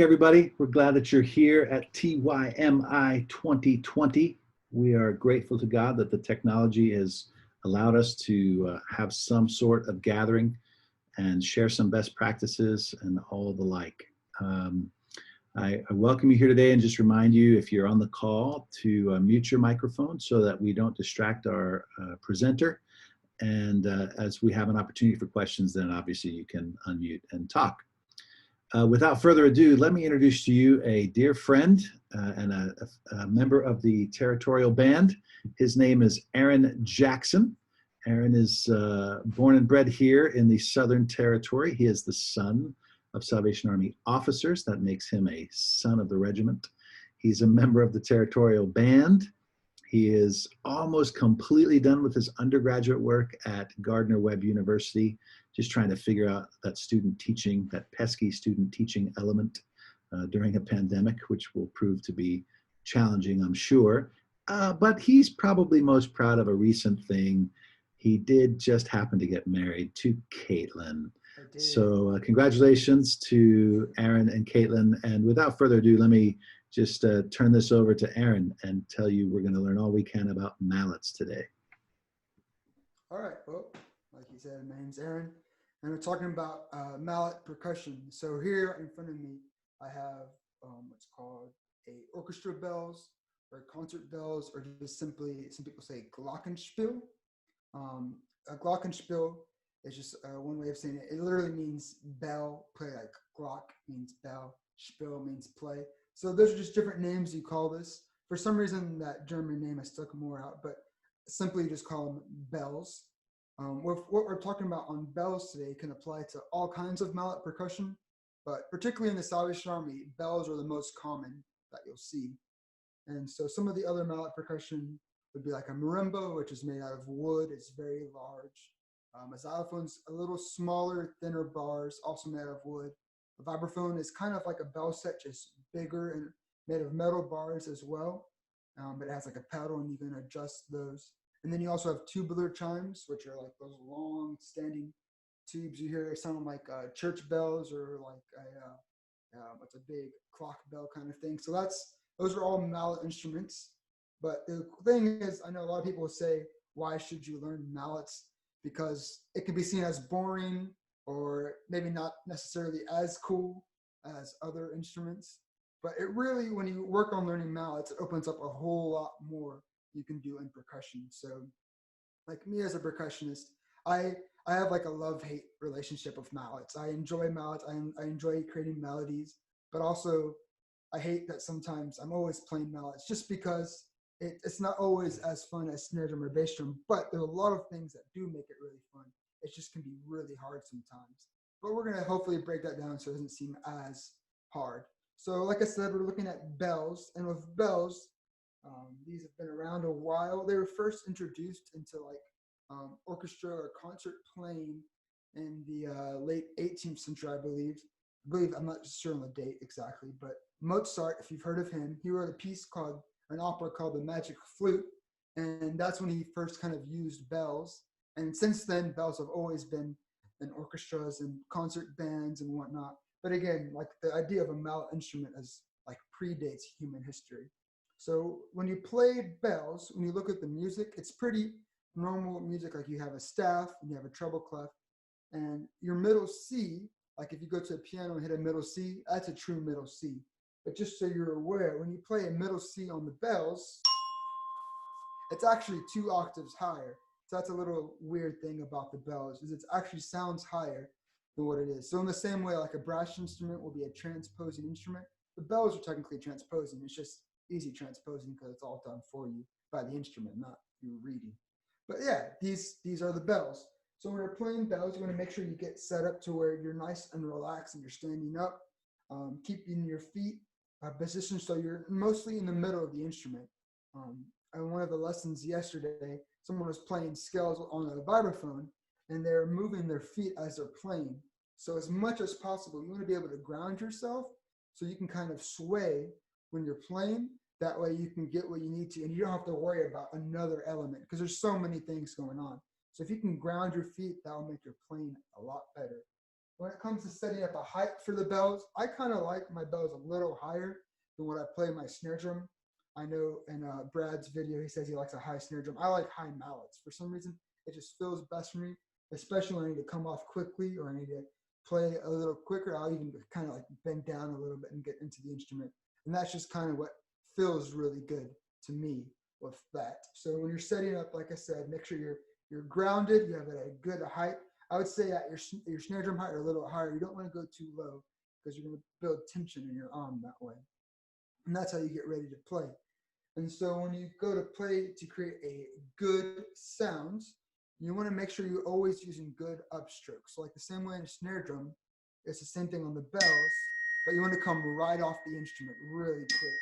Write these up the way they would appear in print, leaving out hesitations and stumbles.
Everybody. We're glad that you're here at TYMI 2020. We are grateful to God that the technology has allowed us to have some sort of gathering and share some best practices and all the like. I welcome you here today and just remind you, if you're on the call, to mute your microphone so that we don't distract our presenter. And as we have an opportunity for questions, then obviously you can unmute and talk. Without further ado, let me introduce to you a dear friend and a member of the Territorial Band. His name is Aaron Jackson. Aaron is born and bred here in the Southern Territory. He is the son of Salvation Army officers. That makes him a son of the regiment. He's a member of the Territorial Band. He is almost completely done with his undergraduate work at Gardner-Webb University, just trying to figure out that student teaching, that pesky student teaching element during a pandemic, which will prove to be challenging, I'm sure. But he's probably most proud of a recent thing. He did just happen to get married to Caitlin. So congratulations to Aaron and Caitlin. And without further ado, let me just turn this over to Aaron and tell you we're going to learn all we can about mallets today. All right, well, like you said, my name's Aaron, and we're talking about mallet percussion. So here in front of me, I have what's called a orchestra bells, or concert bells, or just simply, some people say glockenspiel. A glockenspiel is just one way of saying it. It literally means bell, play, like glock means bell, spiel means play. So those are just different names you call this. For some reason, that German name I stuck more out, but simply just call them bells. What we're talking about on bells today can apply to all kinds of mallet percussion, but particularly in the Salvation Army, bells are the most common that you'll see. And so some of the other mallet percussion would be like a marimba, which is made out of wood. It's very large. A xylophone's a little smaller, thinner bars, also made out of wood. A vibraphone is kind of like a bell set, just bigger and made of metal bars as well. But it has like a pedal and you can adjust those. And then you also have tubular chimes, which are like those long standing tubes you hear sound like church bells or like what's a big clock bell kind of thing. So those are all mallet instruments. But the thing is, I know a lot of people say, why should you learn mallets? Because it can be seen as boring or maybe not necessarily as cool as other instruments. But it really, when you work on learning mallets, it opens up a whole lot more you can do in percussion. So like me as a percussionist, I have like a love-hate relationship with mallets. I enjoy mallets. I enjoy creating melodies, but also I hate that sometimes I'm always playing mallets just because it's not always as fun as snare drum or bass drum, but there are a lot of things that do make it really fun. It just can be really hard sometimes. But we're going to hopefully break that down so it doesn't seem as hard. So like I said, we're looking at bells, and with bells, these have been around a while. They were first introduced into like orchestra or concert playing in the late 18th century, I believe. I'm not sure on the date exactly, but Mozart, if you've heard of him, he wrote a piece called, an opera called The Magic Flute, and that's when he first kind of used bells. And since then, bells have always been in orchestras and concert bands and whatnot. But again, like the idea of a mallet instrument is like predates human history. So when you play bells, when you look at the music, it's pretty normal music. Like you have a staff and you have a treble clef, and your middle C, like if you go to a piano and hit a middle C, that's a true middle C. But just so you're aware, when you play a middle C on the bells, it's actually 2 octaves higher. So that's a little weird thing about the bells, is it actually sounds higher than what it is. So in the same way, like a brass instrument will be a transposing instrument, the bells are technically transposing. It's just easy transposing because it's all done for you by the instrument, not you reading. But yeah, these are the bells. So when you're playing bells, you want to make sure you get set up to where you're nice and relaxed and you're standing up, keeping your feet positioned so you're mostly in the middle of the instrument. And one of the lessons yesterday, someone was playing scales on a vibraphone, and they're moving their feet as they're playing. So as much as possible, you want to be able to ground yourself so you can kind of sway when you're playing. That way you can get what you need to, and you don't have to worry about another element because there's so many things going on. So if you can ground your feet, that will make your playing a lot better. when it comes to setting up a height for the bells, I kind of like my bells a little higher than what I play my snare drum. I know in Brad's video, he says he likes a high snare drum. I like high mallets. For some reason, it just feels best for me, especially when I need to come off quickly or I need to play a little quicker. I'll even kind of like bend down a little bit and get into the instrument. And that's just kind of what feels really good to me with that. So when you're setting up, like I said, make sure you're grounded, you have it at a good height. I would say at your snare drum height or a little higher. You don't want to go too low because you're going to build tension in your arm that way. And that's how you get ready to play. And so when you go to play to create a good sound, you want to make sure you're always using good upstrokes. So like the same way in a snare drum, it's the same thing on the bells, but you want to come right off the instrument really quick.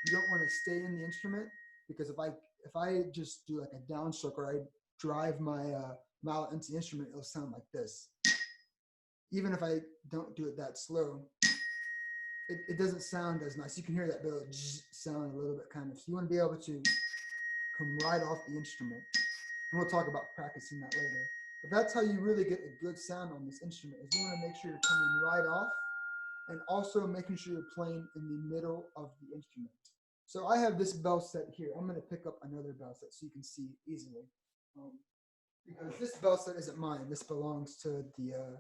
You don't want to stay in the instrument because if I just do like a downstroke or I drive my mallet into the instrument, it'll sound like this. Even if I don't do it that slow, it doesn't sound as nice. You can hear that bell sound a little bit kind of. So you want to be able to come right off the instrument. And we'll talk about practicing that later. But that's how you really get a good sound on this instrument, is you want to make sure you're coming right off and also making sure you're playing in the middle of the instrument. So I have this bell set here. I'm going to pick up another bell set so you can see easily. Because this bell set isn't mine. This belongs to the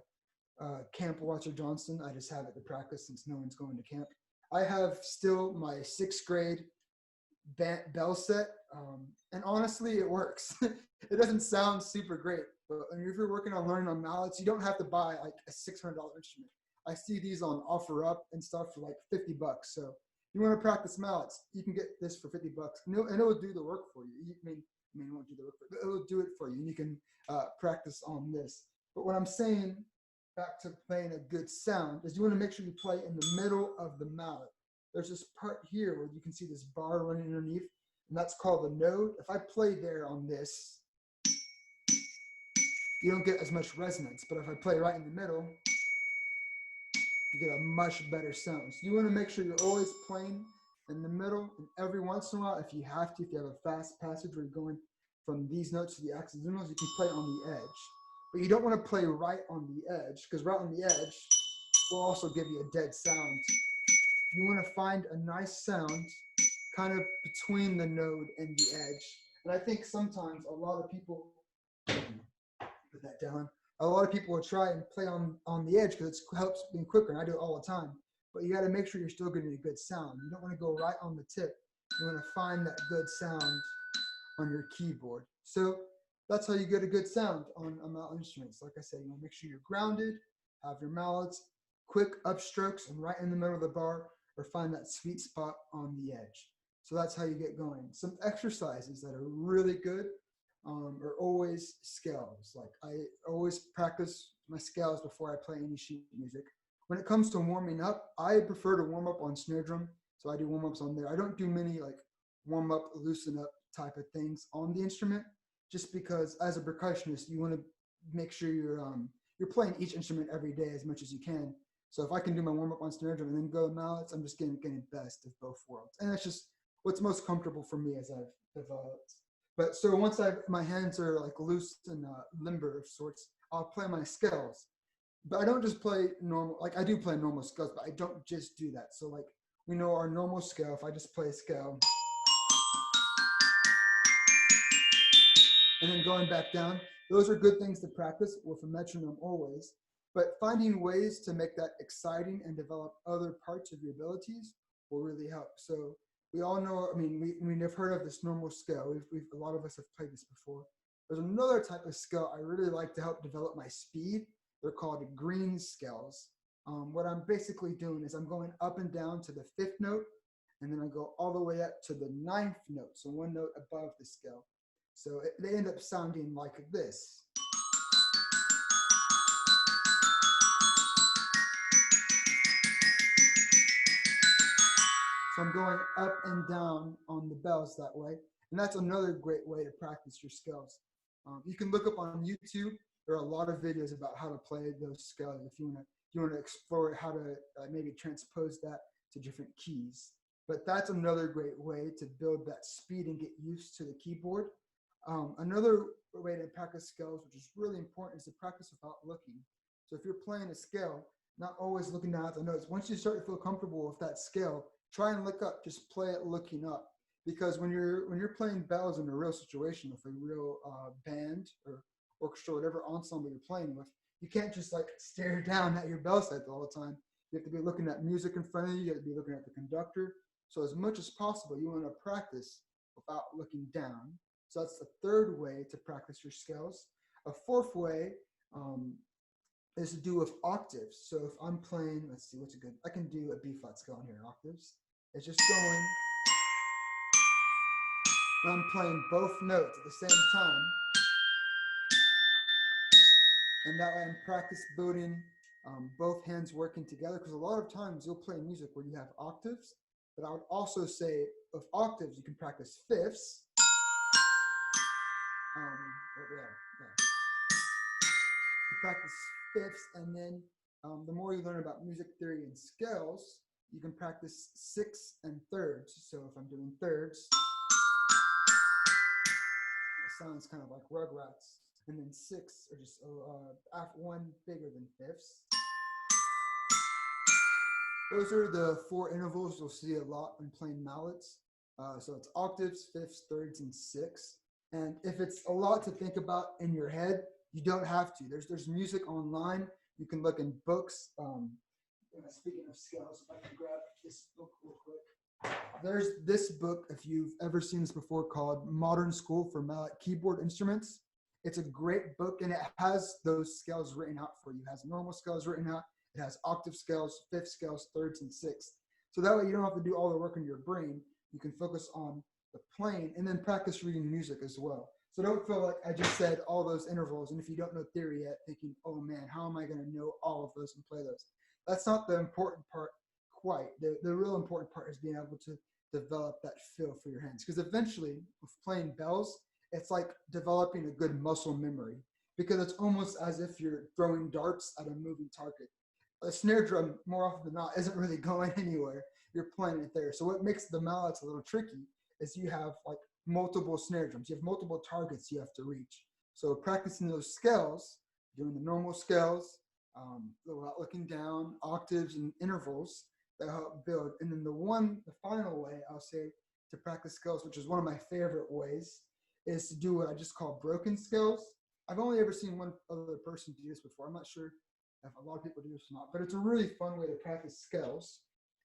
Camp Watcher Johnson. I just have it to practice since no one's going to camp. I have still my 6th grade bell set, and honestly, it works. It doesn't sound super great, but if you're working on learning on mallets, you don't have to buy like a $600 instrument. I see these on OfferUp and stuff for like $50. So if you want to practice mallets, you can get this for $50, and it will do the work for you. I mean, it won't do the work, but it will do it for you, and you can practice on this. But what I'm saying, back to playing a good sound, is you want to make sure you play in the middle of the mallet. There's this part here where you can see this bar running underneath, and that's called the node. If I play there on this, you don't get as much resonance, but if I play right in the middle, you get a much better sound. So you want to make sure you're always playing in the middle, and every once in a while, if you have a fast passage where you're going from these notes to the accidentals, you can play on the edge. But you don't want to play right on the edge, because right on the edge will also give you a dead sound. You want to find a nice sound kind of between the node and the edge. And I think sometimes a lot of people, put that down, a lot of people will try and play on the edge because it helps being quicker, and I do it all the time. But you got to make sure you're still getting a good sound. You don't want to go right on the tip. You want to find that good sound on your keyboard. So that's how you get a good sound on mallet instruments. Like I said, you want to make sure you're grounded, have your mallets, quick upstrokes, and right in the middle of the bar, or find that sweet spot on the edge. So that's how you get going. Some exercises that are really good are always scales. Like I always practice my scales before I play any sheet music. When it comes to warming up, I prefer to warm up on snare drum. So I do warm-ups on there. I don't do many like warm up, loosen up type of things on the instrument, just because as a percussionist, you want to make sure you're playing each instrument every day as much as you can. So if I can do my warm-up on snare drum and then go to mallets, I'm just getting best of both worlds. And that's just what's most comfortable for me as I've developed. But so once my hands are like loose and limber of sorts, I'll play my scales. But I don't just play normal, like I do play normal scales, but I don't just do that. So like we know our normal scale, if I just play a scale, and then going back down, those are good things to practice with a metronome always. But finding ways to make that exciting and develop other parts of your abilities will really help. So we all know, I mean, we've heard of this normal scale. A lot of us have played this before. There's another type of scale I really like to help develop my speed. They're called green scales. What I'm basically doing is I'm going up and down to the 5th note, and then I go all the way up to the 9th note, so one note above the scale. So they end up sounding like this. So I'm going up and down on the bells that way. And that's another great way to practice your scales. You can look up on YouTube. There are a lot of videos about how to play those scales if you want to explore how to maybe transpose that to different keys. But that's another great way to build that speed and get used to the keyboard. Another way to practice scales, which is really important, is to practice without looking. So if you're playing a scale, not always looking down at the notes, once you start to feel comfortable with that scale, try and look up, just play it looking up. Because when you're playing bells in a real situation with a real band or orchestra, whatever ensemble you're playing with, you can't just like stare down at your bell set all the time. You have to be looking at music in front of you. You have to be looking at the conductor. So as much as possible, you want to practice without looking down. So that's the third way to practice your scales. A fourth way is to do with octaves. So if I'm playing, let's see, what's a good, I can do a B flat scale in here, octaves. It's just going, and I'm playing both notes at the same time. And that way I'm practice building both hands working together, because a lot of times you'll play music where you have octaves, but I would also say with octaves, you can practice fifths. You practice fifths, and then the more you learn about music theory and scales, you can practice sixths and thirds. So if I'm doing thirds, it sounds kind of like Rugrats. And then sixths are just one bigger than fifths. Those are the four intervals you'll see a lot when playing mallets. So it's octaves, fifths, thirds, and sixths. And if it's a lot to think about in your head, you don't have to. There's music online. You can look in books. Speaking of scales, if I can grab this book real quick. There's this book, if you've ever seen this before, called Modern School for Mallet Keyboard Instruments. It's a great book, and it has those scales written out for you. It has normal scales written out. It has octave scales, fifth scales, thirds, and sixths. So that way you don't have to do all the work in your brain. You can focus on the playing and then practice reading music as well. So don't feel like I just said all those intervals, and if you don't know theory yet, thinking, oh man, how am I going to know all of those and play those? That's not the important part quite. The real important part is being able to develop that feel for your hands. Because eventually, with playing bells, it's like developing a good muscle memory, because it's almost as if you're throwing darts at a moving target. A snare drum, more often than not, isn't really going anywhere. You're playing it there. So what makes the mallets a little tricky is you have like multiple snare drums. You have multiple targets you have to reach. So practicing those scales, doing the normal scales, without looking down, octaves and intervals, that help build. And then the final way I'll say to practice scales, which is one of my favorite ways, is to do what I just call broken scales. I've only ever seen one other person do this before. I'm not sure if a lot of people do this or not, but it's a really fun way to practice scales,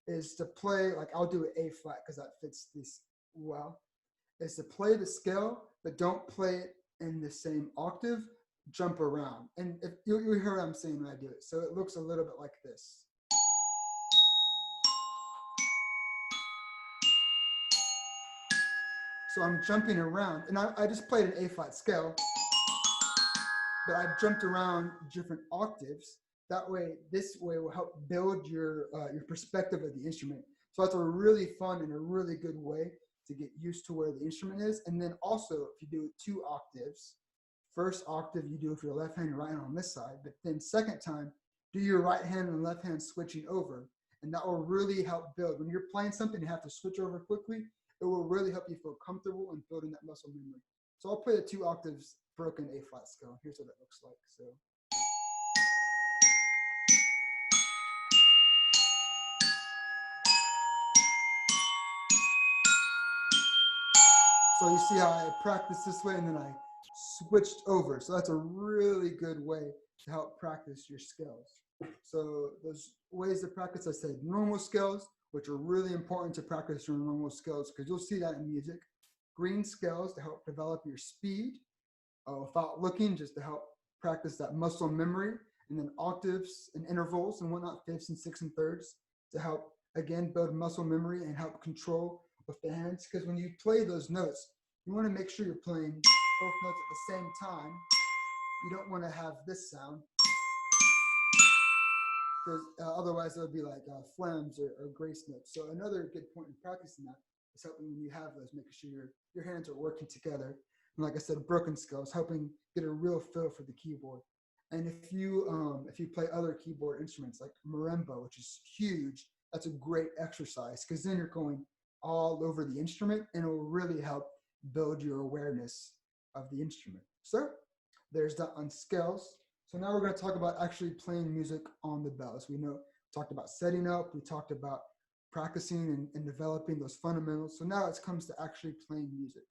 is to play, like I'll do an A flat because that fits this well, is to play the scale, but don't play it in the same octave, jump around. And if you hear what I'm saying when I do it. So it looks a little bit like this. So I'm jumping around, and I just played an A flat scale, but I've jumped around different octaves. That way, this way will help build your perspective of the instrument. So that's a really fun and a really good way to get used to where the instrument is. And then also, if you do 2 octaves, first octave you do with your left hand and right hand on this side, but then second time, do your right hand and left hand switching over. And that will really help build. When you're playing something, you have to switch over quickly. It will really help you feel comfortable in building that muscle memory. So I'll play the 2 octaves broken A flat scale. Here's what it looks like. So you see how I practiced this way and then I switched over. So that's a really good way to help practice your scales. So those ways to practice, I said normal scales, which are really important to practice your normal scales, because you'll see that in music. Green scales to help develop your speed without looking, just to help practice that muscle memory. And then octaves and intervals and whatnot, fifths and sixths and thirds, to help, again, build muscle memory and help control with the hands. Because when you play those notes, you want to make sure you're playing both notes at the same time. You don't want to have this sound, because otherwise it would be like flams or grace notes. So another good point in practicing that is helping when you have those, making sure your hands are working together. And like I said, broken scales, helping get a real feel for the keyboard. And if you play other keyboard instruments like marimba, which is huge, that's a great exercise, because then you're going all over the instrument, and it will really help build your awareness of the instrument. So there's that on scales. So now we're going to talk about actually playing music on the bells. We talked about setting up, we talked about practicing and developing those fundamentals. So now it comes to actually playing music.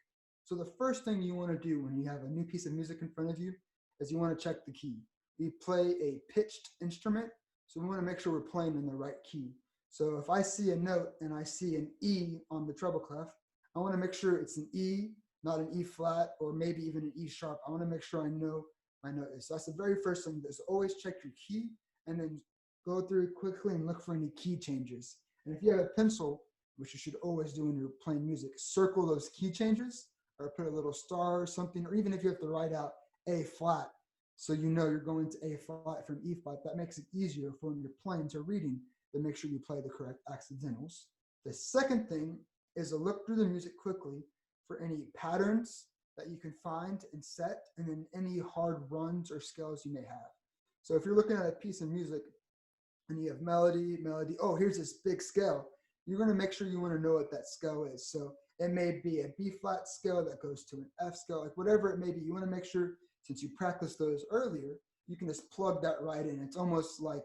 So the first thing you want to do when you have a new piece of music in front of you is you want to check the key. We play a pitched instrument, so we want to make sure we're playing in the right key. So if I see a note and I see an E on the treble clef, I want to make sure it's an E, not an E flat, or maybe even an E sharp. I want to make sure I know my note is. So that's the very first thing, is always check your key and then go through it quickly and look for any key changes. And if you have a pencil, which you should always do when you're playing music, circle those key changes or put a little star or something, or even if you have to write out A flat, so you know you're going to A flat from E flat, that makes it easier for when you're playing to reading to make sure you play the correct accidentals. The second thing is to look through the music quickly for any patterns that you can find and set, and then any hard runs or scales you may have. So if you're looking at a piece of music and you have melody, oh, here's this big scale, you're going to make sure you want to know what that scale is. So it may be a B flat scale that goes to an F scale, like whatever it may be. You want to make sure, since you practiced those earlier, you can just plug that right in. It's almost like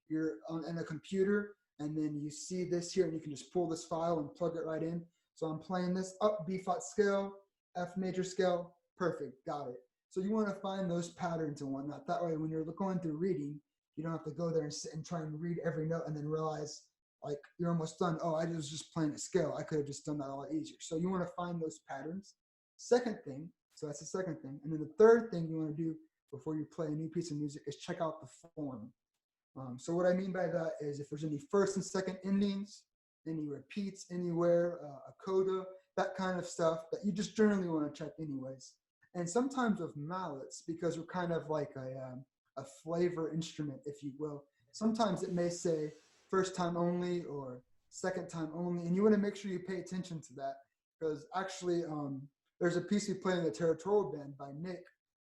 you're in a computer and then you see this here and you can just pull this file and plug it right in. So I'm playing this up B flat scale, F major scale, perfect, got it. So you want to find those patterns and whatnot. That way when you're going through reading, you don't have to go there and sit and try and read every note and then realize like you're almost done. Oh, I was just playing a scale. I could have just done that a lot easier. So you want to find those patterns. Second thing, so that's the second thing. And then the third thing you want to do before you play a new piece of music is check out the form. So what I mean by that is if there's any first and second endings, any repeats anywhere, a coda, that kind of stuff that you just generally want to check anyways. And sometimes with mallets, because we're kind of like a flavor instrument, if you will, sometimes it may say first time only or second time only, and you want to make sure you pay attention to that, because actually there's a piece we play in the territorial band by Nick,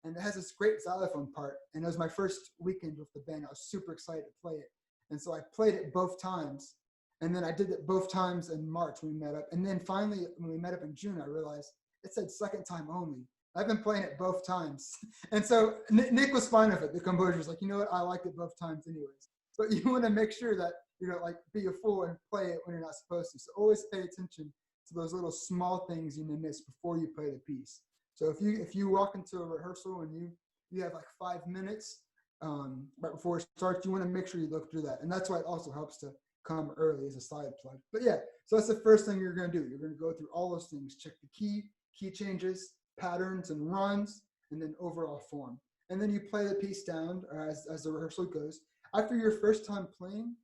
and it has this great xylophone part, and it was my first weekend with the band. I was super excited to play it, and so I played it both times, and then I did it both times in March when we met up, and then finally when we met up in June, I realized it said second time only. I've been playing it both times, and so Nick was fine with it. The composer was like, you know what, I liked it both times anyways. But you want to make sure that you don't like be a fool and play it when you're not supposed to. So always pay attention to those little small things you may miss before you play the piece. So if you walk into a rehearsal and you have like 5 minutes right before it starts, you want to make sure you look through that. And that's why it also helps to come early as a side plug. But yeah, so that's the first thing you're going to do. You're going to go through all those things, check the key changes, patterns and runs, and then overall form. And then you play the piece down as the rehearsal goes. After your first time playing,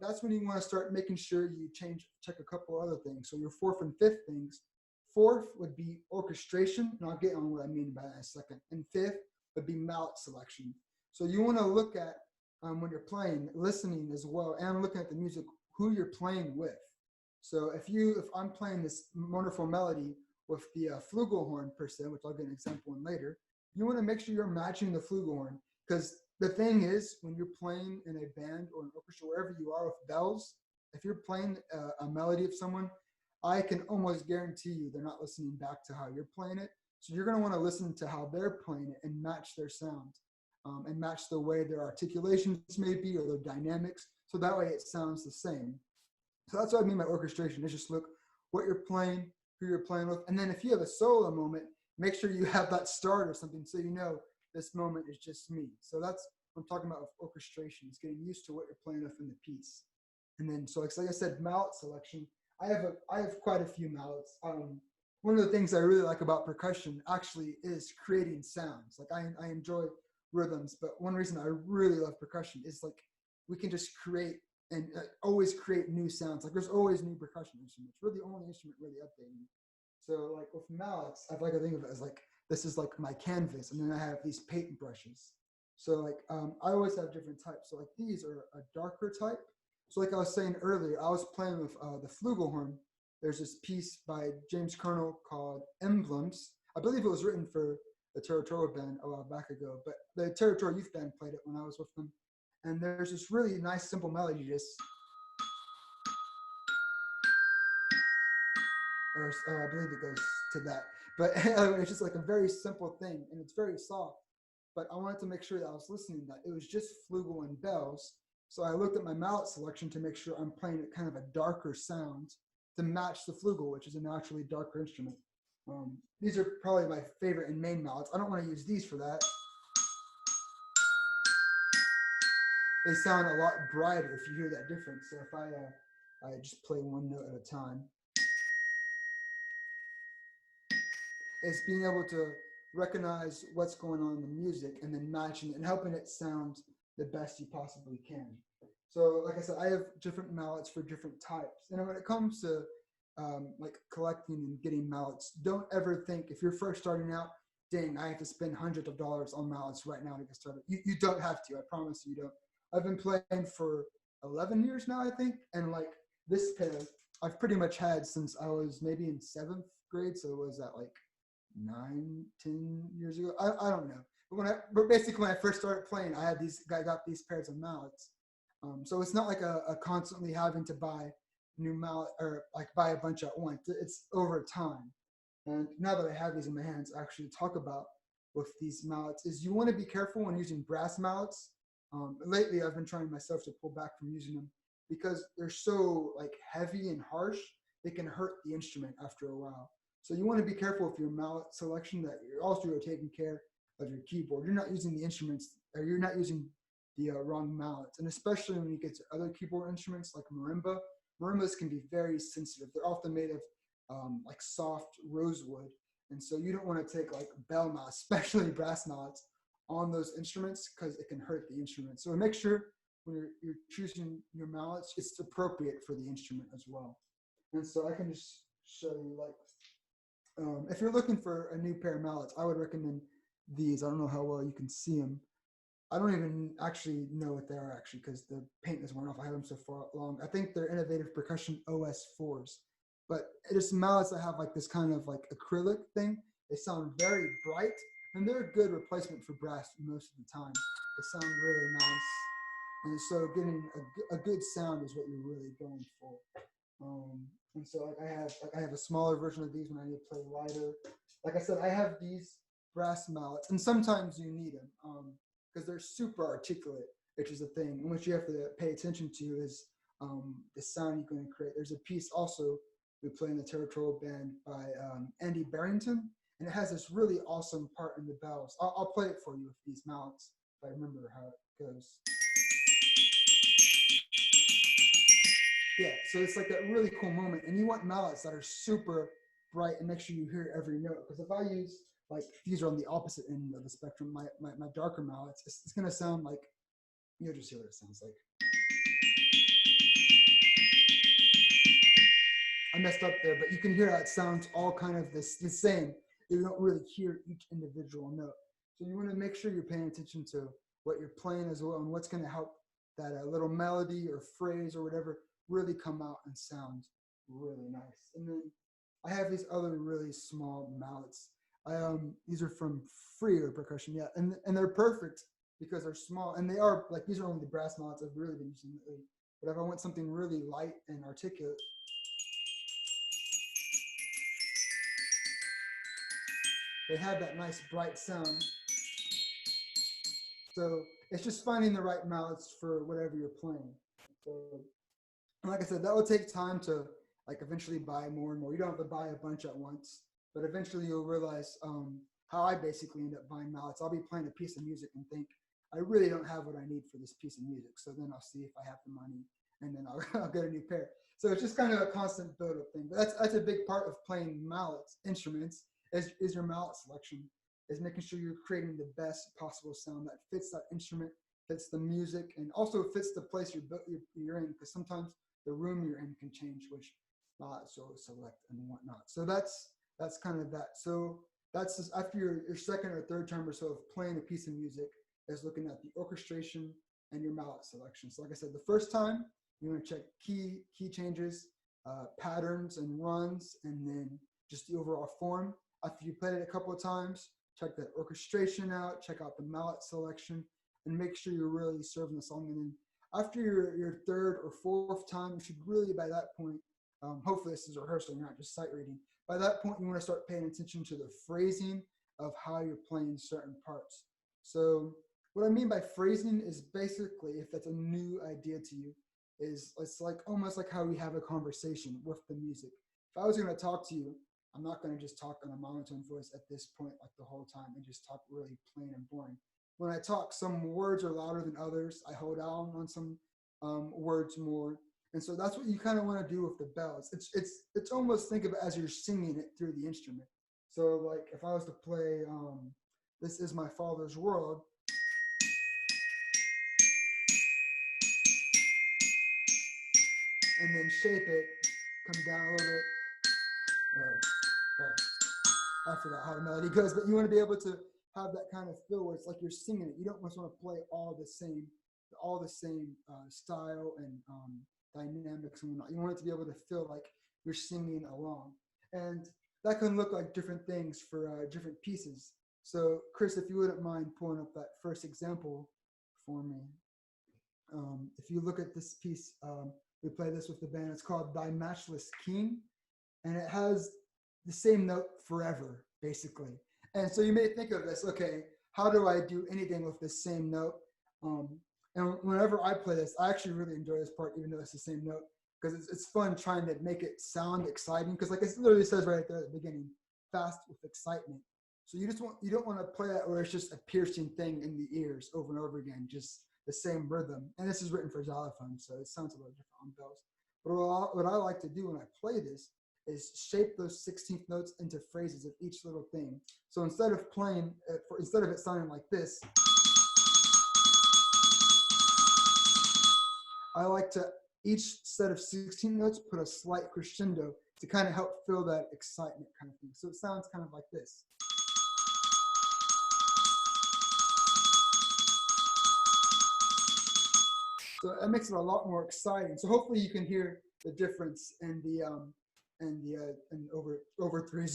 that's when you want to start making sure you check a couple other things. So your fourth and fifth things. Fourth would be orchestration, and I'll get on what I mean by that in a second. And fifth would be mallet selection. So you want to look at, when you're playing, listening as well, and looking at the music, who you're playing with. So if I'm playing this wonderful melody with the flugelhorn per se, which I'll get an example in later, you want to make sure you're matching the flugelhorn, because the thing is, when you're playing in a band or an orchestra, wherever you are with bells, if you're playing a melody of someone, I can almost guarantee you they're not listening back to how you're playing it. So you're going to want to listen to how they're playing it and match their sound, and match the way their articulations may be or their dynamics. So that way it sounds the same. So that's what I mean by orchestration, is just look what you're playing, who you're playing with. And then if you have a solo moment, make sure you have that start or something so you know this moment is just me. So that's what I'm talking about with orchestration. It's getting used to what you're playing with in the piece. And then, so like I said, mallet selection. I have quite a few mallets. One of the things I really like about percussion actually is creating sounds. Like I enjoy rhythms, but one reason I really love percussion is like we can just create and always create new sounds. Like there's always new percussion instruments. We're the only instrument really updating. So like with mallets, I like to think of it as like, this is like my canvas, and then I have these paint brushes. So like I always have different types. So like these are a darker type. So like I was saying earlier, I was playing with the flugelhorn. There's this piece by James Colonel called Emblems. I believe it was written for the Territorial Band a while back ago, but the Territorial Youth Band played it when I was with them. And there's this really nice, simple melody, just, or I believe it goes to that. But it's just like a very simple thing, and it's very soft. but I wanted to make sure that I was listening, that it was just flugel and bells. So I looked at my mallet selection to make sure I'm playing kind of a darker sound to match the flugel, which is a naturally darker instrument. These are probably my favorite and main mallets. I don't want to use these for that. They sound a lot brighter if you hear that difference. So if I just play one note at a time, it's being able to recognize what's going on in the music and then matching it and helping it sound the best you possibly can. So like I said, I have different mallets for different types. And when it comes to like collecting and getting mallets, don't ever think, if you're first starting out, dang, I have to spend hundreds of dollars on mallets right now to get started. You don't have to. I promise you don't. I've been playing for 11 years now, I think. And like this pair, I've pretty much had since I was maybe in 7th grade. So was that like 9-10 years ago? I don't know. But basically when I first started playing, I got these pairs of mallets. So it's not like a constantly having to buy new mallet or like buy a bunch at once. It's over time. And now that I have these in my hands, actually talk about with these mallets is you want to be careful when using brass mallets. Lately, I've been trying myself to pull back from using them because they're so like heavy and harsh. They can hurt the instrument after a while. So you want to be careful with your mallet selection, that you're also taking care of your keyboard. You're not using the instruments, or you're not using the wrong mallets. And especially when you get to other keyboard instruments like marimba, marimbas can be very sensitive. They're often made of like soft rosewood. And so you don't want to take like bell mallets, especially brass mallets, on those instruments because it can hurt the instrument. So make sure when you're choosing your mallets, it's appropriate for the instrument as well. And so I can just show you like, if you're looking for a new pair of mallets, I would recommend these. I don't know how well you can see them. I don't even actually know what they are actually because the paint is worn off. I have them so far long. I think they're Innovative Percussion OS4s, but it's mallets that have like this kind of like acrylic thing. They sound very bright, and they're a good replacement for brass most of the time. They sound really nice, and so getting a good sound is what you're really going for. And so like I have a smaller version of these when I need to play lighter. Like I said, I have these brass mallets, and sometimes you need them because they're super articulate, which is a thing. And what you have to pay attention to is the sound you're going to create. There's a piece also we play in the territorial band by Andy Barrington, and it has this really awesome part in the bells. I'll play it for you with these mallets if I remember how it goes. Yeah, so it's like that really cool moment, and you want mallets that are super bright and make sure you hear every note. Because if I use like these are on the opposite end of the spectrum, my darker mallets, it's gonna sound like, you'll just hear what it sounds like. I messed up there, but you can hear how it sounds all kind of the same. You don't really hear each individual note. So you want to make sure you're paying attention to what you're playing as well and what's going to help that little melody or phrase or whatever really come out and sound really nice. And then I have these other really small mallets. These are from Freer Percussion, yeah, and they're perfect because they're small, and they are like, these are only the brass mallets I've really been using lately. But if I want something really light and articulate, they have that nice bright sound. So it's just finding the right mallets for whatever you're playing. So, and like I said, that will take time to like eventually buy more and more. You don't have to buy a bunch at once, but eventually you'll realize how I basically end up buying mallets. I'll be playing a piece of music and think, I really don't have what I need for this piece of music. So then I'll see if I have the money, and then I'll get a new pair. So it's just kind of a constant build-up thing. But that's a big part of playing mallets, instruments, is your mallet selection, is making sure you're creating the best possible sound that fits that instrument, fits the music, and also fits the place you're in, because sometimes the room you're in can change which mallet to select and whatnot. So that's kind of that. So that's just after your second or third time or so of playing a piece of music, is looking at the orchestration and your mallet selection. So like I said, the first time you want to check key changes, patterns and runs, and then just the overall form. After you played it a couple of times, check that orchestration out, check out the mallet selection, and make sure you're really serving the song. And then after your third or fourth time, you should really, by that point, hopefully this is rehearsal, not just sight reading. By that point, you want to start paying attention to the phrasing of how you're playing certain parts. So what I mean by phrasing is basically, if that's a new idea to you, is it's like almost like how we have a conversation with the music. If I was going to talk to you, I'm not going to just talk in a monotone voice at this point like the whole time and just talk really plain and boring. When I talk, some words are louder than others. I hold down on some words more, and so that's what you kind of want to do with the bells. It's almost, think of it as you're singing it through the instrument. So like if I was to play "This Is My Father's World," and then shape it, come down a little bit. I forgot how the melody goes, but you want to be able to have that kind of feel where it's like you're singing it. You don't just want to play all the same style and dynamics and whatnot. You want it to be able to feel like you're singing along, and that can look like different things for different pieces. So, Chris, if you wouldn't mind pulling up that first example for me. If you look at this piece, we play this with the band. It's called "Thy Matchless King," and it has the same note forever, basically. And so you may think of this, okay, how do I do anything with this same note? And whenever I play this, I actually really enjoy this part, even though it's the same note, because it's fun trying to make it sound exciting. Because like it literally says right there at the beginning, fast with excitement. So you don't want to play that where it's just a piercing thing in the ears over and over again, just the same rhythm. And this is written for xylophone, so it sounds a little different on bells. But what I like to do when I play this is shape those 16th notes into phrases of each little thing. So instead of instead of it sounding like this, I like to, each set of 16 notes, put a slight crescendo to kind of help fill that excitement kind of thing. So it sounds kind of like this. So it makes it a lot more exciting. So hopefully you can hear the difference in over through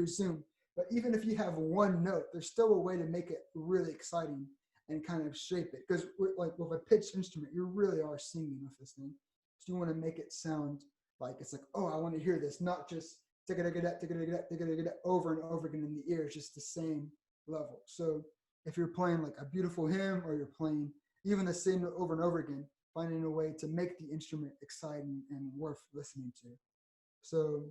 Zoom. But even if you have one note, there's still a way to make it really exciting and kind of shape it. Because like with a pitched instrument, you really are singing with this thing. So you want to make it sound like it's like, oh, I want to hear this, not just over and over again in the ear, just the same level. So if you're playing like a beautiful hymn, or you're playing even the same note over and over again, finding a way to make the instrument exciting and worth listening to. So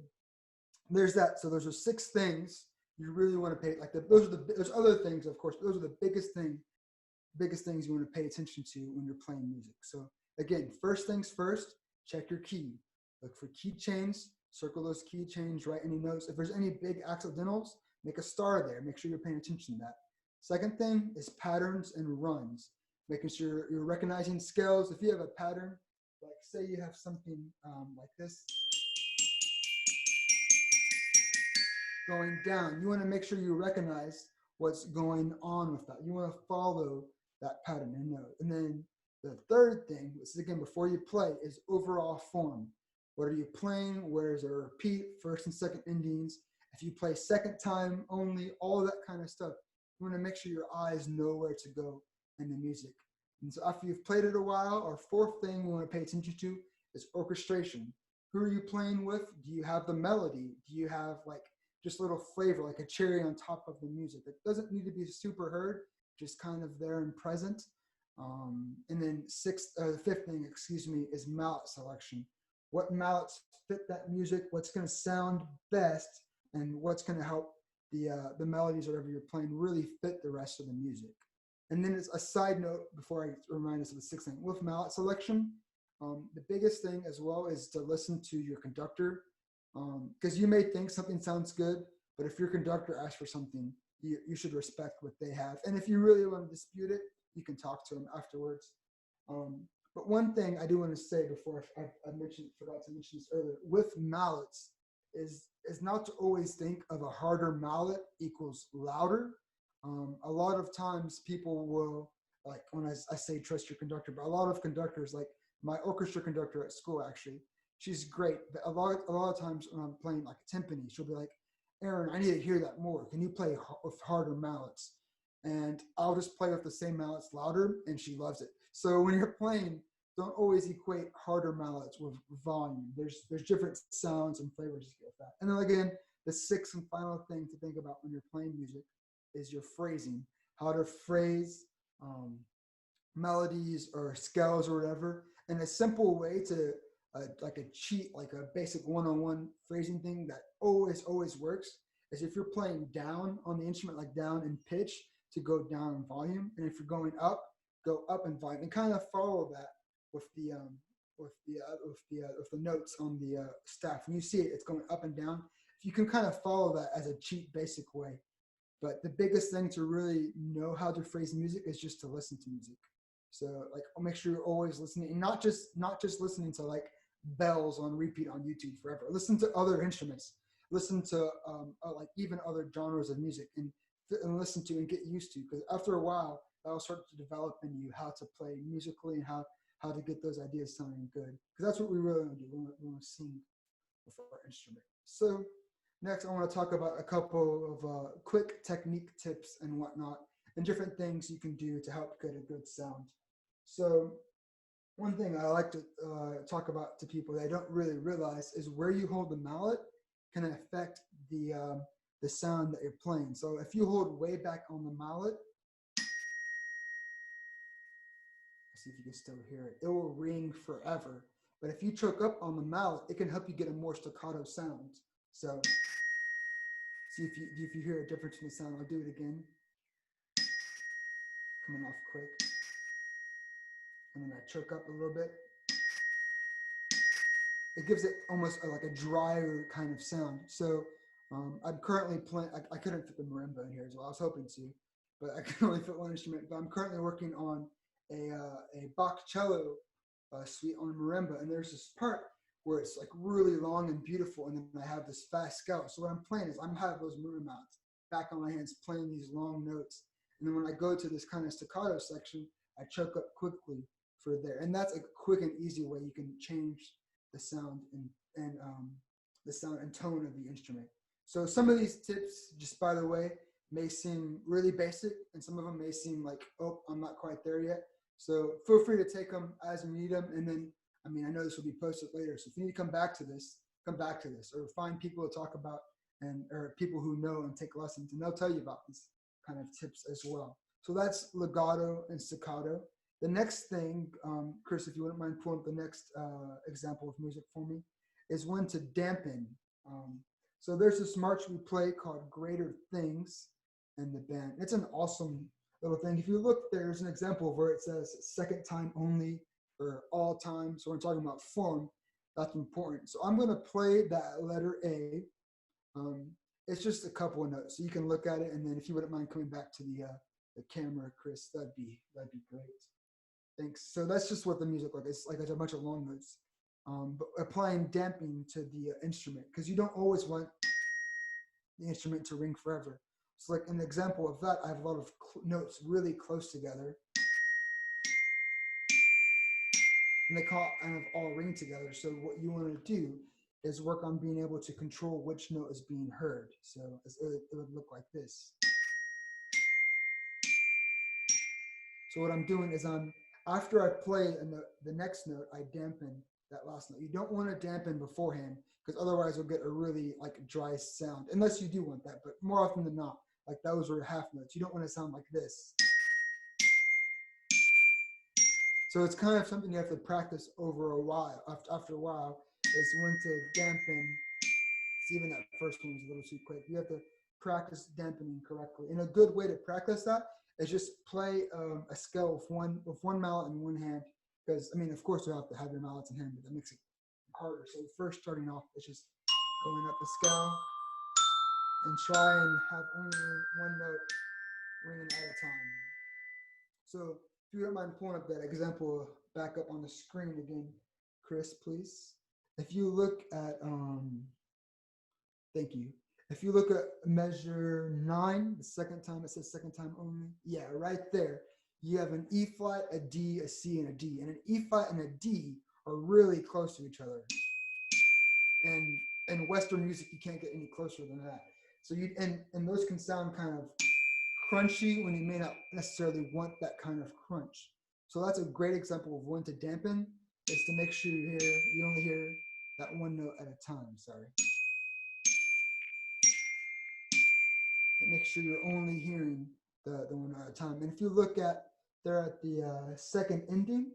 there's that. So those are 6 things you really want to pay. Like there's other things, of course, but those are the biggest things you want to pay attention to when you're playing music. So again, first things first, check your key. Look for key changes, circle those key changes, write any notes. If there's any big accidentals, make a star there. Make sure you're paying attention to that. Second thing is patterns and runs, making sure you're recognizing scales. If you have a pattern, like say you have something like this going down, you want to make sure you recognize what's going on with that. You want to follow that pattern and note. And then the third thing, this is again before you play, is overall form. What are you playing? Where is there a repeat, first and second endings? If you play second time only, all that kind of stuff. You want to make sure your eyes know where to go in the music. And so after you've played it a while, our fourth thing we want to pay attention to is orchestration. Who are you playing with? Do you have the melody? Do you have like just a little flavor, like a cherry on top of the music? It doesn't need to be super heard, just kind of there and present. And then the fifth thing, is mallet selection. What mallets fit that music? What's going to sound best, and what's going to help the melodies, whatever you're playing, really fit the rest of the music. And then as a side note, before I remind us of the sixth thing, with mallet selection, the biggest thing as well is to listen to your conductor, because you may think something sounds good, but if your conductor asks for something, you should respect what they have. And if you really want to dispute it, you can talk to them afterwards. But one thing I do want to say before I forgot to mention this earlier, with mallets is not to always think of a harder mallet equals louder. A lot of times people will, like when I say trust your conductor, but a lot of conductors, like my orchestra conductor at school, actually, she's great. But a lot of times when I'm playing like a timpani, she'll be like, Aaron, I need to hear that more. Can you play with harder mallets? And I'll just play with the same mallets louder, and she loves it. So when you're playing, don't always equate harder mallets with volume. There's different sounds and flavors to get with that. And then again, the sixth and final thing to think about when you're playing music is your phrasing. how to phrase melodies or scales or whatever. And a simple way to like a cheat, like a basic one-on-one phrasing thing that always works is if you're playing down on the instrument, like down in pitch, to go down in volume, and if you're going up, go up in volume, and kind of follow that with the notes on the staff. When you see it, it's going up and down. If you can kind of follow that as a cheap, basic way. But the biggest thing to really know how to phrase music is just to listen to music. So like, I'll make sure you're always listening, and not just listening to like bells on repeat on YouTube forever. Listen to other instruments. Listen to like even other genres of music, and listen to and get used to, because after a while that'll start to develop in you how to play musically and how to get those ideas sounding good, because that's what we really want to do. We want to sing with our instrument. So next I want to talk about a couple of quick technique tips and whatnot, and different things you can do to help get a good sound. So one thing I like to talk about to people that I don't really realize is where you hold the mallet can affect the sound that you're playing. So if you hold way back on the mallet, see if you can still hear it, it will ring forever. But if you choke up on the mallet, it can help you get a more staccato sound. So see if you hear a difference in the sound. I'll do it again. Coming off quick. And then I choke up a little bit. It gives it almost like a drier kind of sound. So I'm currently playing, I couldn't fit the marimba in here as well. I was hoping to, but I can only fit one instrument. But I'm currently working on a Bach cello suite on marimba. And there's this part where it's like really long and beautiful. And then I have this fast scale. So what I'm playing is I'm having those marimbas back on my hands playing these long notes. And then when I go to this kind of staccato section, I choke up quickly for there. And that's a quick and easy way you can change the sound and the sound and tone of the instrument. So some of these tips, just by the way, may seem really basic, and some of them may seem like, oh, I'm not quite there yet. So feel free to take them as you need them. And then, I mean, I know this will be posted later. So if you need to come back to this, or find people to talk about, or people who know and take lessons, and they'll tell you about these kind of tips as well. So that's legato and staccato. The next thing, Chris, if you wouldn't mind pulling up the next example of music for me, is when to dampen. So there's this march we play called Greater Things in the band. It's an awesome little thing. If you look, there's an example where it says second time only or all time. So we're talking about form. That's important. So I'm going to play that letter A. It's just a couple of notes. So you can look at it, and then if you wouldn't mind coming back to the camera, Chris, that'd be great. Thanks. So that's just what the music like. It's like a bunch of long notes, but applying damping to the instrument, because you don't always want the instrument to ring forever. So like an example of that, I have a lot of notes really close together, and they kind of all ring together. So what you want to do is work on being able to control which note is being heard. So it would look like this. So what I'm doing is after I play the next note, I dampen that last note. You don't want to dampen beforehand, because otherwise you'll get a really like dry sound, unless you do want that. But more often than not, like those are half notes. You don't want to sound like this. So it's kind of something you have to practice over a while. After a while, is when to dampen. See, even that first one was a little too quick. You have to practice dampening correctly. And a good way to practice that is just play a scale with one mallet in one hand. Because, I mean, of course you have to have your mallets in hand, but that makes it harder. So first starting off, it's just going up the scale and try and have only one note ringing at a time. So if you don't mind pulling up that example back up on the screen again, Chris, please. If you look at, thank you. If you look at measure 9, the second time it says second time only. Yeah, right there. You have an E flat, a D, a C, and a D. And an E flat and a D are really close to each other. And in Western music, you can't get any closer than that. So and those can sound kind of crunchy when you may not necessarily want that kind of crunch. So that's a great example of when to dampen, is to make sure you only hear that one note at a time, sorry. And make sure you're only hearing the one at a time. And if you look at there at the second ending,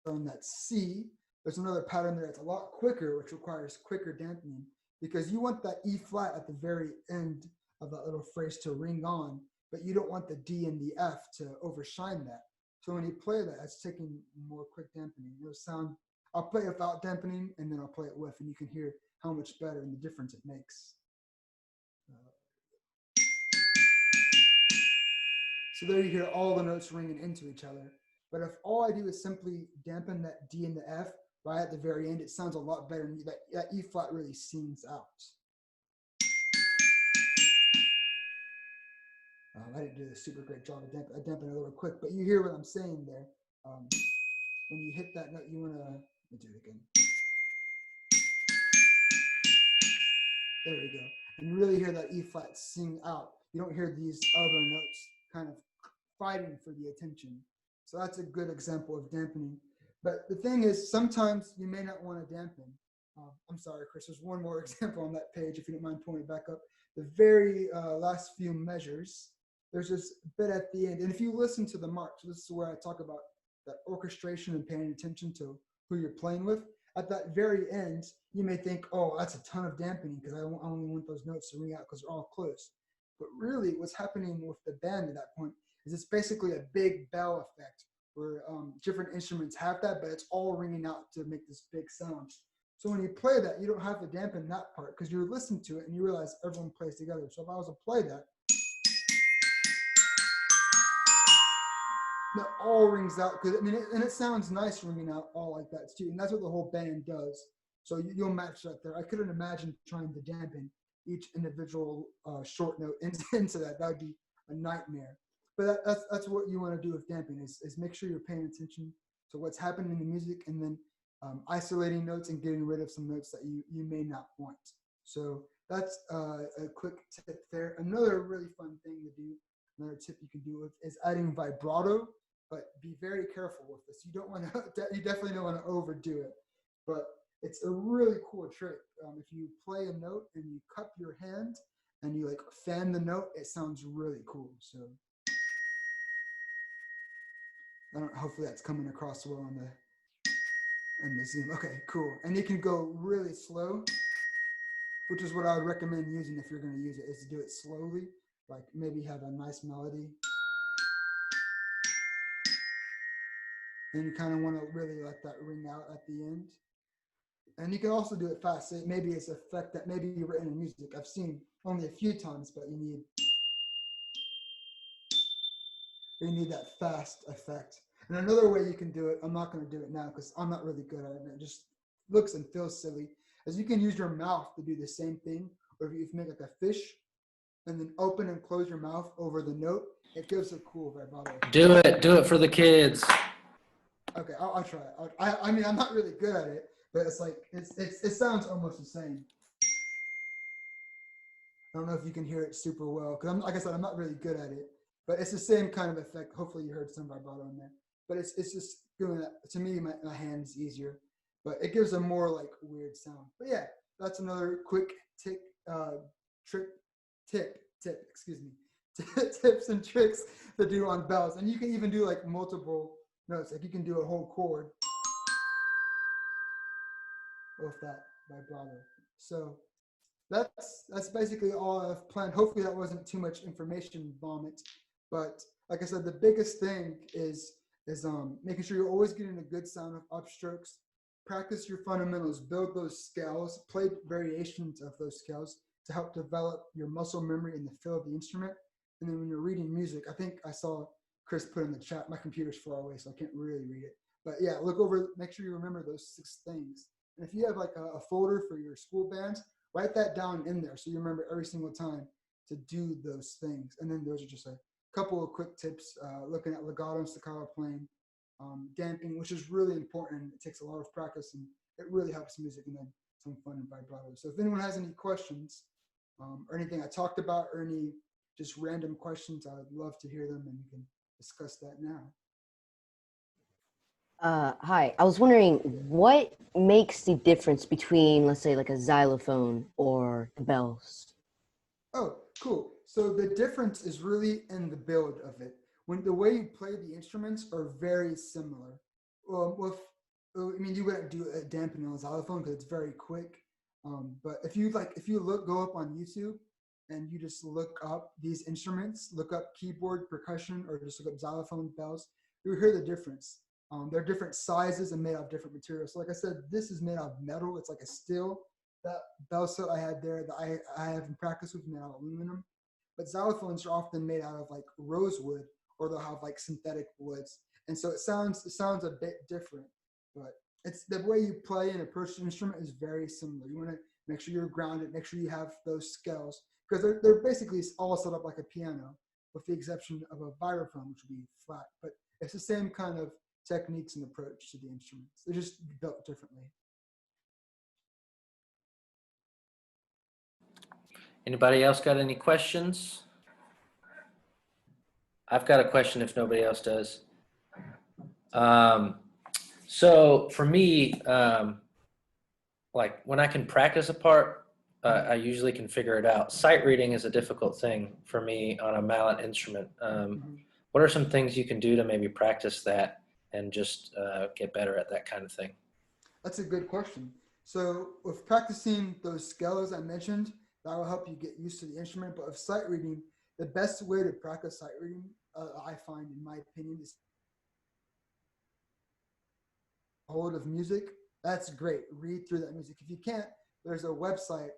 on that C, there's another pattern there that's a lot quicker, which requires quicker dampening, because you want that E flat at the very end of that little phrase to ring on, but you don't want the D and the F to overshine that. So when you play that, it's taking more quick dampening. It'll sound, I'll play it without dampening, and then I'll play it with, and you can hear how much better and the difference it makes. So there you hear all the notes ringing into each other. But if all I do is simply dampen that D and the F right at the very end, it sounds a lot better. And that E flat really sings out. I didn't do a super great job. I dampened it a little quick, but you hear what I'm saying there. When you hit that note, you want to, let me do it again. There we go. And you really hear that E flat sing out. You don't hear these other notes kind of fighting for the attention. So that's a good example of dampening. But the thing is, sometimes you may not want to dampen. I'm sorry, Chris, there's one more example on that page, if you don't mind pulling it back up. The very last few measures, there's this bit at the end. And if you listen to the march, this is where I talk about that orchestration and paying attention to who you're playing with. At that very end, you may think, oh, that's a ton of dampening because I only want those notes to ring out because they're all close. But really, what's happening with the band at that point is it's basically a big bell effect where different instruments have that, but it's all ringing out to make this big sound. So when you play that, you don't have to dampen that part because you're listening to it and you realize everyone plays together. So if I was to play that, that all rings out, because I mean, and it sounds nice ringing out all like that too, and that's what the whole band does. So you'll match that there. I couldn't imagine trying to dampen each individual short note into that. That would be a nightmare. But that's what you want to do with damping is make sure you're paying attention to what's happening in the music, and then isolating notes and getting rid of some notes that you may not want. So that's a quick tip there. Another really fun thing to do, another tip you can do is adding vibrato, but be very careful with this. You don't want to, you definitely don't want to overdo it, but it's a really cool trick. If you play a note and you cup your hand and you like fan the note, it sounds really cool. So hopefully that's coming across well on the Zoom. Okay, cool. And you can go really slow, which is what I would recommend using if you're going to use it, is to do it slowly. Like maybe have a nice melody. And you kind of want to really let that ring out at the end. And you can also do it fast. Maybe it's an effect that maybe you've written in music. I've seen only a few times, but you need that fast effect. And another way you can do it, I'm not going to do it now because I'm not really good at it. It just looks and feels silly. Is you can use your mouth to do the same thing. Or if you make like a fish and then open and close your mouth over the note, it gives a cool vibrato. Do it for the kids. Okay, I'll try it. I mean, I'm not really good at it, but it's like, it sounds almost the same. I don't know if you can hear it super well, because like I said, I'm not really good at it, but it's the same kind of effect. Hopefully you heard some vibrato in there, but it's just doing that. To me, my hand's easier, but it gives a more like weird sound. But yeah, that's another quick tip, tips and tricks to do on bells. And you can even do like multiple notes, like you can do a whole chord with that vibrato. So that's basically all I've planned. Hopefully that wasn't too much information vomit, but like I said, the biggest thing is making sure you're always getting a good sound of upstrokes. Practice your fundamentals, build those scales, play variations of those scales to help develop your muscle memory and the feel of the instrument. And then when you're reading music, I think I saw Chris put in the chat, my computer's far away, so I can't really read it. But yeah, look over, make sure you remember those 6 things. And if you have like a folder for your school bands, write that down in there so you remember every single time to do those things. And then those are just a couple of quick tips, looking at legato and staccato playing, damping, which is really important. It takes a lot of practice and it really helps music, and then some fun and vibrato. So if anyone has any questions or anything I talked about or any just random questions, I would love to hear them and we can discuss that now. Hi, I was wondering what makes the difference between, let's say, like a xylophone or the bells? Oh, cool. So the difference is really in the build of it. When the way you play the instruments are very similar. I mean, you wouldn't do a dampening on a xylophone because it's very quick. But if you go up on YouTube and you just look up these instruments, look up keyboard, percussion, or just look up xylophone, bells, you'll hear the difference. They're different sizes and made out of different materials. So like I said, this is made out of metal. It's like a steel. That bell set I had there that I have in practice with made out of aluminum. But xylophones are often made out of like rosewood, or they'll have like synthetic woods. And so it sounds a bit different, but it's the way you play an approach instrument is very similar. You want to make sure you're grounded, make sure you have those scales, because they're basically all set up like a piano, with the exception of a vibraphone, which would be flat. But it's the same kind of techniques and approach to the instruments. They're just built differently. Anybody else got any questions? I've got a question if nobody else does. So for me, like when I can practice a part, I usually can figure it out. Sight reading is a difficult thing for me on a mallet instrument. What are some things you can do to maybe practice that and just get better at that kind of thing? That's a good question. So with practicing those scales I mentioned, that will help you get used to the instrument. But with sight reading, the best way to practice sight reading, I find, in my opinion, is hold of music. That's great. Read through that music. If you can't, there's a website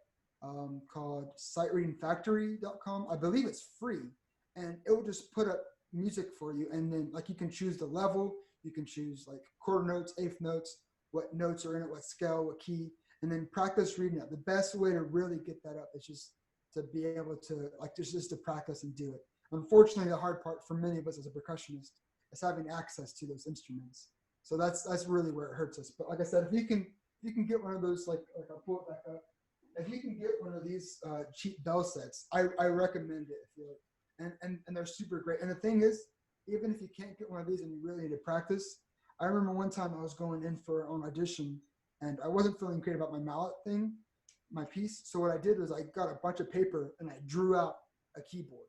called sightreadingfactory.com. I believe it's free, and it will just put up music for you. And then like you can choose the level, you can choose like quarter notes, eighth notes, what notes are in it, what scale, what key, and then practice reading it. The best way to really get that up is just to be able to like just to practice and do it. Unfortunately, the hard part for many of us as a percussionist is having access to those instruments. So that's really where it hurts us. But like I said, if you can get one of those, like I'll pull it back up. If you can get one of these cheap bell sets, I recommend it. If you're, and they're super great. And the thing is, even if you can't get one of these and you really need to practice, I remember one time I was going in for an audition and I wasn't feeling great about my mallet thing, my piece. So what I did was I got a bunch of paper and I drew out a keyboard.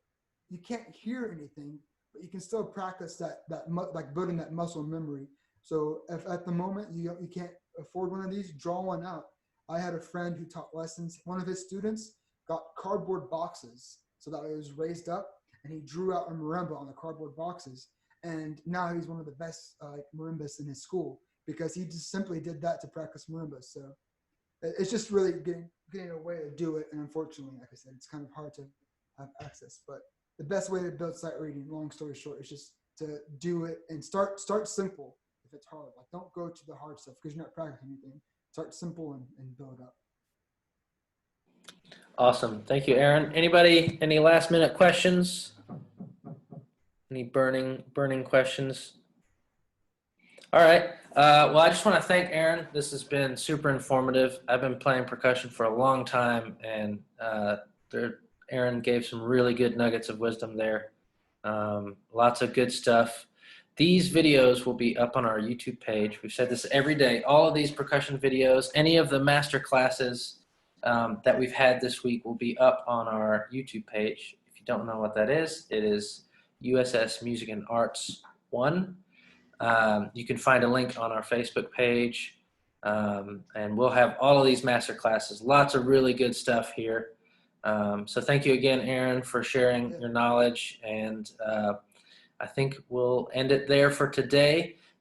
You can't hear anything, but you can still practice like building that muscle memory. So if at the moment you can't afford one of these, draw one out. I had a friend who taught lessons. One of his students got cardboard boxes so that it was raised up, and he drew out a marimba on the cardboard boxes. And now he's one of the best marimbas in his school because he just simply did that to practice marimbas. So it's just really getting a way to do it. And unfortunately, like I said, it's kind of hard to have access. But the best way to build sight reading, long story short, is just to do it and start simple. If it's hard, like don't go to the hard stuff because you're not practicing anything. Start simple and build up. Awesome. Thank you, Aaron. Anybody, any last minute questions? Any burning questions? All right. Well, I just want to thank Aaron. This has been super informative. I've been playing percussion for a long time, and Aaron gave some really good nuggets of wisdom there. Lots of good stuff. These videos will be up on our YouTube page. We've said this every day. All of these percussion videos, any of the master classes that we've had this week will be up on our YouTube page. If you don't know what that is, it is USS Music and Arts 1. You can find a link on our Facebook page, and we'll have all of these master classes. Lots of really good stuff here. So thank you again, Aaron, for sharing your knowledge, and I think we'll end it there for today.